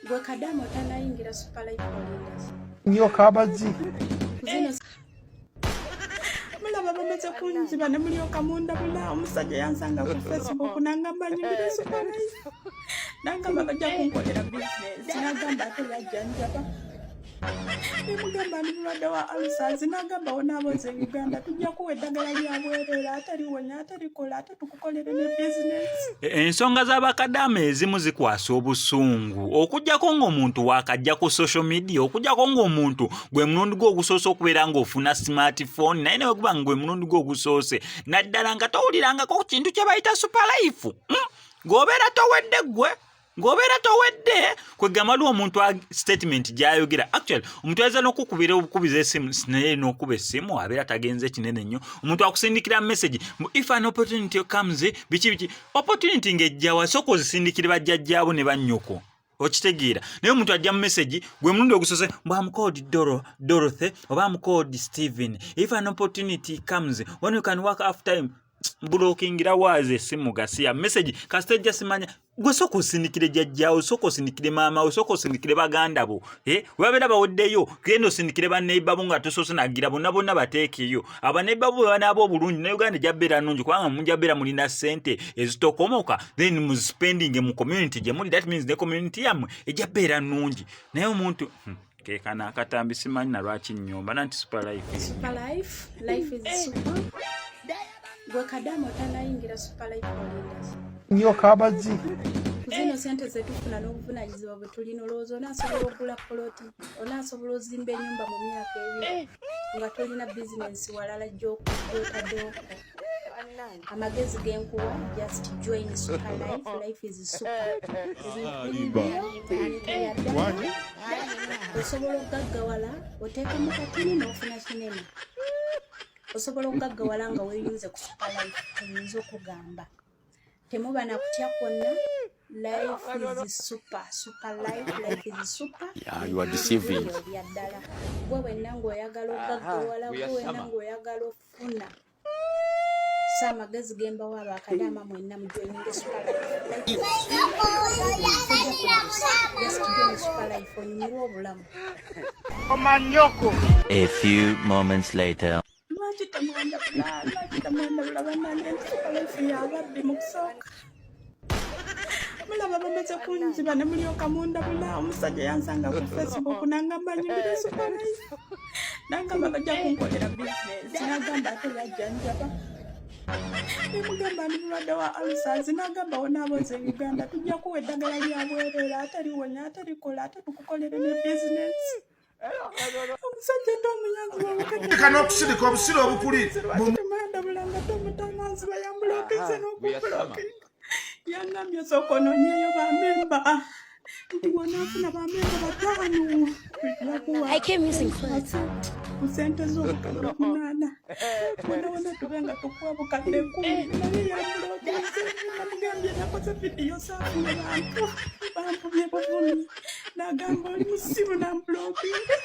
Gwe Kadamu otanayingira Super Life Olindas. Nyo kabazi. Mulaba bamaze kunziba ne mulyoka mundabula omusajja yansanga ku Facebook nangamba nyimbire Super Life. Nangamba bajja kunkolera business. Nagamba ate yajjanjaba. Mugamba ni mulwadde wa ulcers nagamba onaaboze Uganda tujja kuwa eddagala lya bwereera ataliwonya atalikola ate tukukolere ne business. Ensonga z'abakadamu ezimu zikwasa obusungu okujjako ng'omuntu wakajja ku social media okujjako ng'omuntu gwe mulundi gwe ogusoose okubeera ng'ofuna smartphone naye ne weguba gwe mulundi gwe ogusoose naddala nga towulirangako ku kintu kye bayita Super Life ng'obeera towedde gwe ng'obeera towedde kwegamba lwa omuntu statement gy'ayogera actually omuntu ayinza n'okukubira obukubiza essimu naye n'okuba essimu abeera tagenze kinene nnyo omuntu akusindikira message if an opportunity comes biki opportunity ng'ejjawa sooka ozisindikire bajjajjaabo ne bannyoko okitegeera naye omuntu ajja mu message gwe mulundi ogusose mbwamukodi Dorothy oba mukodi Steven if an opportunity comes when you can work half time blockingira waze essimu gasiya message kasitejja simanya gwe soko sindikire jjajjaawo soko sindikire maama soko sindikire baganda bo webabeera bawoddeyo genda osindikire baneiba bo nga tosoose nagira bonna bateekeyo abaneiba bo banaaba obulungi ne Uganda ejjabeera nnungi kubanga mujjabeera mulina ssente ezitokomoka then mu spending mu community gye muli that means ne community yammwe ejjabeera nnungi naye omuntu kekana akatambi simanyi na lwaki nnyomba nanti Super Life Life is super. Gwe Kadamu otanayingira Super Life Olindas. Nyo kabazi. Zino sente zetufuna n'obuvunaanyizibwa bwe tulina olowooza onaasobola okugula poloti onaasobola ozimba ennyumba mu myaka ebiri nga tolina bizinensi walala gy'otaddewo. Amagezi genkuwa just join Super Life. Life is super. Osobola okugaggawala oteekamu katini n'ofuna kinene. Osobola okugaggawala nga weeyunze ku Super Life oyinza okugamba temuba na kutya kwonna. Life is super. Life is super. Yeah, you are deceiving. Yaddala gwe wenna ng'oyagala okugaggawala gwe wenna ng'oyagala okufuna amagezi gembawo abakadaama mwenna mujoyininge Super Life. Super Life onyumirwe obulamu. Omanyoko. A few moments later. Mulaba bamaze kunziba ne mulyoka mundabula omusajja yansanga ku Facebook nangamba nyimbire Super Life. Nangamba bajja kunkolera business. Nagamba ate yajjanjaba. Mugamba ni mulwadde wa ulcers nagamba onaaboze Uganda tujja kuwa eddagala lya bwereera ataliwonya atalikola ate tukukolere ne business. Omusajja ndo omuyanzi wabukadde Kano okusirika obusiro obukuli. Manda bulanga tomutangazi bayambulokeze n'okubulokinga. Yangambye sooka onoonyeeyo bamemba. Nti wanaafuna bamemba 5. I came using clothes. Ku sente z'obukadde 8. Wona tube nga tukuwa bukadde 10. Naye yambulokeze. Namugambye nakoze vidiyo saafuna bantu. Bampubye buvumi. Nagamba oli musimu nambulokinga.